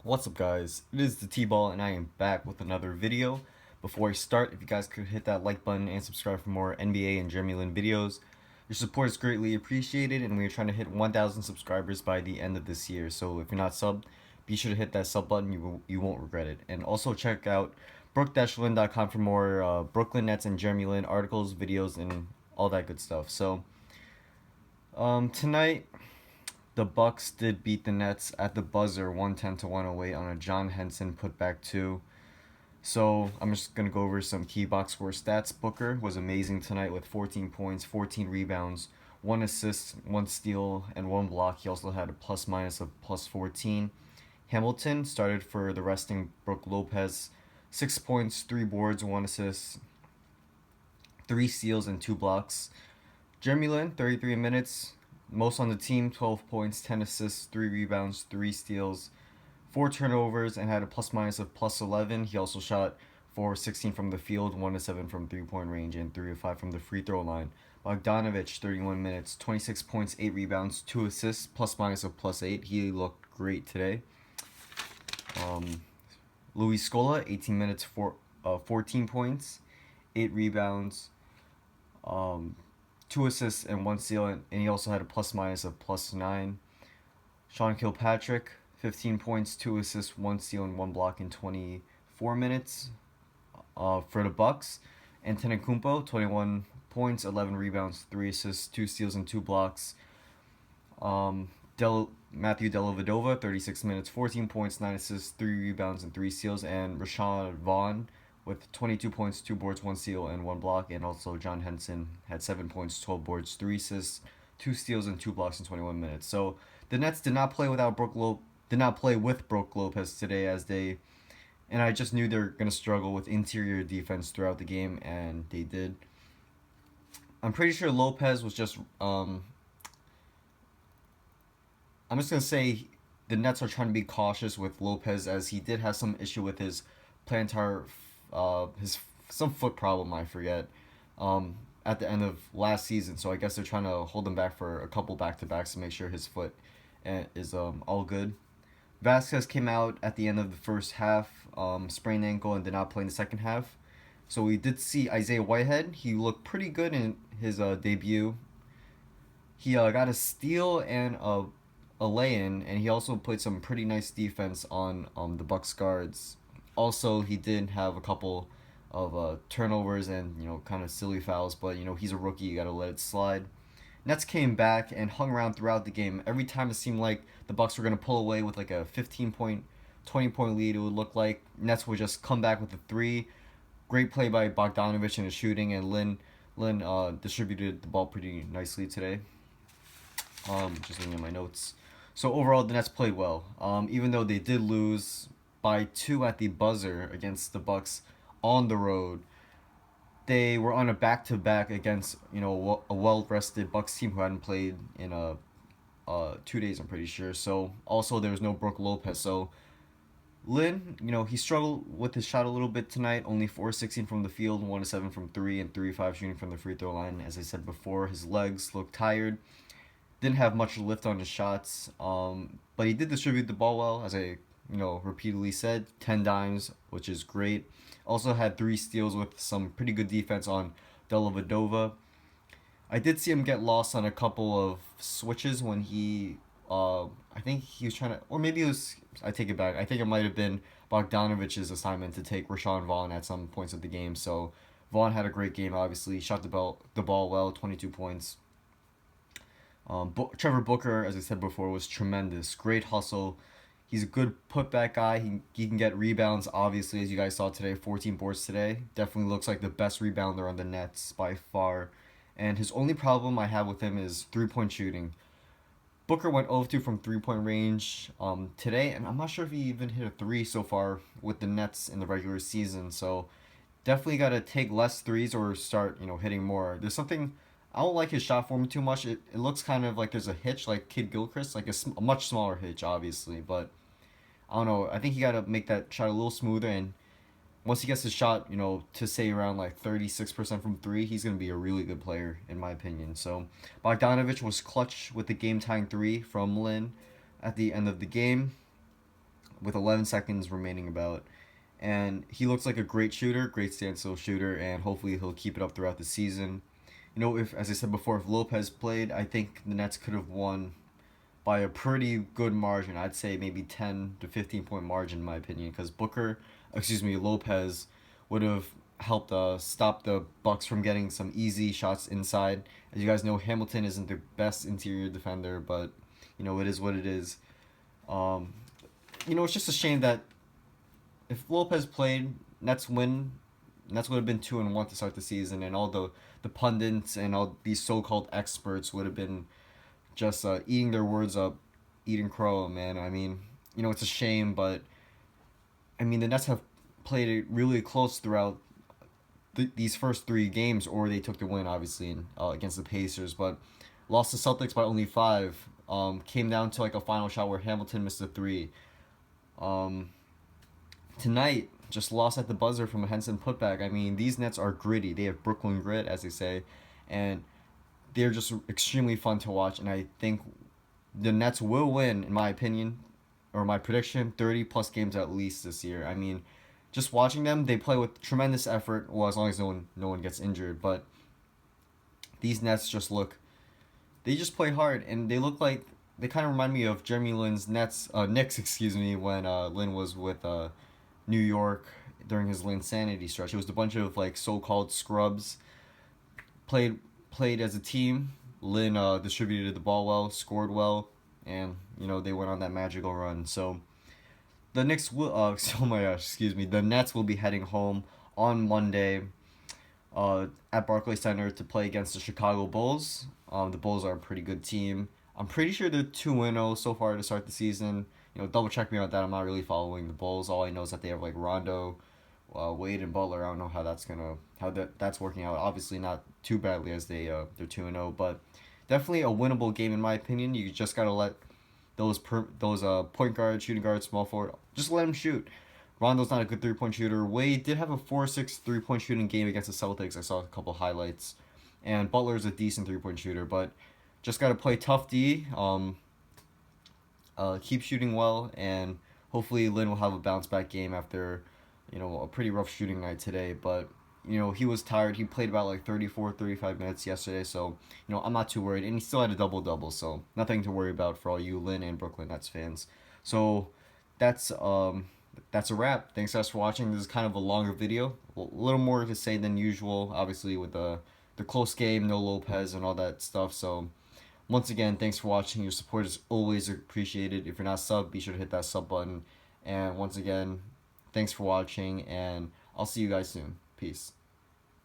What's up, guys? It is the T-Ball and I am back with another video. Before I start, if you guys could hit that like button and subscribe for more NBA and Jeremy Lin videos. Your support is greatly appreciated, and we are trying to hit 1,000 subscribers by the end of this year. So if you're not subbed, be sure to hit that sub button. You won't regret it. And also check out brook-lin.com for more Brooklyn Nets and Jeremy Lin articles, videos, and all that good stuff. So tonight the Bucks did beat the Nets at the buzzer 110 to 108 on a John Henson putback two. So I'm just gonna go over some key box score stats. Booker was amazing tonight with 14 points, 14 rebounds, one assist, one steal, and one block. He also had a plus minus of plus 14. Hamilton started for the resting Brook Lopez, 6 points, 3 boards, one assist, 3 steals, and 2 blocks. Jeremy Lin, 33 minutes, most on the team, 12 points, 10 assists, 3 rebounds, 3 steals, 4 turnovers, and had a plus minus of plus 11. He also shot 4 16 from the field, 1 7 from 3 point range, and 3 5 from the free throw line. Bogdanovich, 31 minutes, 26 points, 8 rebounds, 2 assists, plus minus of plus 8. He looked great today. Luis Scola, 18 minutes, 14 points, 8 rebounds, um, 2 assists, and 1 steal, and he also had a plus minus of plus 9. Sean Kilpatrick, 15 points, 2 assists, 1 steal, and 1 block in 24 minutes for the Bucks. And Antetokounmpo, 21 points, 11 rebounds, 3 assists, 2 steals, and 2 blocks. Um, Matthew Dellavedova, 36 minutes, 14 points, 9 assists, 3 rebounds, and 3 steals. And Rashawn Vaughn with 22 points, 2 boards, 1 steal, and 1 block. And also John Henson had 7 points, 12 boards, 3 assists, 2 steals, and 2 blocks in 21 minutes. So the Nets did not play with Brook Lopez today, and I just knew they were gonna struggle with interior defense throughout the game, and they did. I'm pretty sure Lopez was just I'm just gonna say the Nets are trying to be cautious with Lopez, as he did have some issue with his plantar, his some foot problem, I forget, at the end of last season. So I guess they're trying to hold him back for a couple back to backs to make sure his foot is all good. Vasquez came out at the end of the first half, sprained ankle, and did not play in the second half. So we did see Isaiah Whitehead. He looked pretty good in his debut. He got a steal and a lay-in, and he also played some pretty nice defense on the Bucks guards. Also, he did have a couple of turnovers and kind of silly fouls, but he's a rookie. You gotta let it slide. Nets came back and hung around throughout the game. Every time it seemed like the Bucks were gonna pull away with like a 15 point, 20 point lead, it would look like Nets would just come back with a three. Great play by Bogdanovich in the shooting, and Lin distributed the ball pretty nicely today. Just looking at my notes. So overall, the Nets played well. Even though they did lose by 2 at the buzzer against the Bucks on the road, they were on a back-to-back against a well-rested Bucks team who hadn't played in 2 days, I'm pretty sure. So also there was no Brook Lopez. So Lin, he struggled with his shot a little bit tonight. Only 4 16 from the field, 1 7 from three, and 3 5 shooting from the free throw line. As I said before, his legs looked tired. Didn't have much lift on his shots, but he did distribute the ball well, as I repeatedly said. 10 dimes, which is great. Also had 3 steals with some pretty good defense on Dellavedova. I did see him get lost on a couple of switches when I think he was trying to, or maybe it was. I take it back. I think it might have been Bogdanovich's assignment to take Rashawn Vaughn at some points of the game. So Vaughn had a great game. Obviously, shot the ball well, 22 points. Trevor Booker, as I said before, was tremendous. Great hustle. He's a good putback guy. He can get rebounds, obviously, as you guys saw today. 14 boards today. Definitely looks like the best rebounder on the Nets by far. And his only problem I have with him is 3 point shooting. Booker went 0-2 from 3 point range today, and I'm not sure if he even hit a three so far with the Nets in the regular season. So definitely got to take less threes or start hitting more. There's something I don't like his shot form too much. It looks kind of like there's a hitch, like Kid Gilchrist, like a much smaller hitch, obviously. But I don't know. I think he got to make that shot a little smoother. And once he gets his shot, to say around like 36% from three, he's gonna be a really good player in my opinion. So Bogdanovich was clutch with the game tying three from Lin at the end of the game. with 11 seconds remaining about. And he looks like a great shooter, great standstill shooter, and hopefully he'll keep it up throughout the season. You know, if, as I said before, if Lopez played, I think the Nets could have won by a pretty good margin. I'd say maybe 10 to 15 point margin in my opinion, because Lopez would have helped stop the Bucks from getting some easy shots inside. As you guys know, Hamilton isn't the best interior defender, but you know it is what it is. Um, you know, it's just a shame that if Lopez played, Nets win. Nets would have been 2-1 to start the season, and all the pundits and all these so-called experts would have been just eating their words up, eating crow, man. I mean, you know, it's a shame, but I mean, the Nets have played it really close throughout these first three games, or they took the win, obviously, against the Pacers, but lost to Celtics by only five. Came down to like a final shot where Hamilton missed a three. Um, Tonight, just lost at the buzzer from a Henson putback. I mean, these Nets are gritty. They have Brooklyn grit, as they say, and they're just extremely fun to watch. And I think the Nets will win, in my opinion, or my prediction, 30 plus games at least this year. I mean, just watching them, they play with tremendous effort. Well, as long as no one gets injured, but these Nets just look, they just play hard, and they look like they kind of remind me of Jeremy Lin's Knicks, excuse me, when Lin was with New York during his Linsanity stretch. It was a bunch of like so-called scrubs played played as a team. Lin distributed the ball well, scored well, and you know they went on that magical run. So the Knicks will. Oh my gosh, excuse me. The Nets will be heading home on Monday, at Barclays Center to play against the Chicago Bulls. The Bulls are a pretty good team. I'm pretty sure they're 2-0 so far to start the season. You know, double check me on that. I'm not really following the Bulls. All I know is that they have like Rondo, Wade, and Butler. I don't know how that's working out. Obviously not too badly as they're 2-0, but definitely a winnable game in my opinion. You just gotta let those point guard, shooting guard, small forward, just let them shoot. Rondo's not a good 3 point shooter. Wade did have a 4-6 3 point shooting game against the Celtics. I saw a couple highlights, and Butler's a decent 3 point shooter, but just gotta play tough D. Keep shooting well, and hopefully Lin will have a bounce back game after, you know, a pretty rough shooting night today. But you know he was tired. He played about like 34, 35 minutes yesterday, so you know I'm not too worried. And he still had a double double, so nothing to worry about for all you Lin and Brooklyn Nets fans. So that's um that's a wrap. Thanks guys for watching. This is kind of a longer video, a little more to say than usual. Obviously with the close game, no Lopez and all that stuff. So once again, thanks for watching. Your support is always appreciated. If you're not sub, be sure to hit that sub button. And once again, thanks for watching, and I'll see you guys soon. Peace.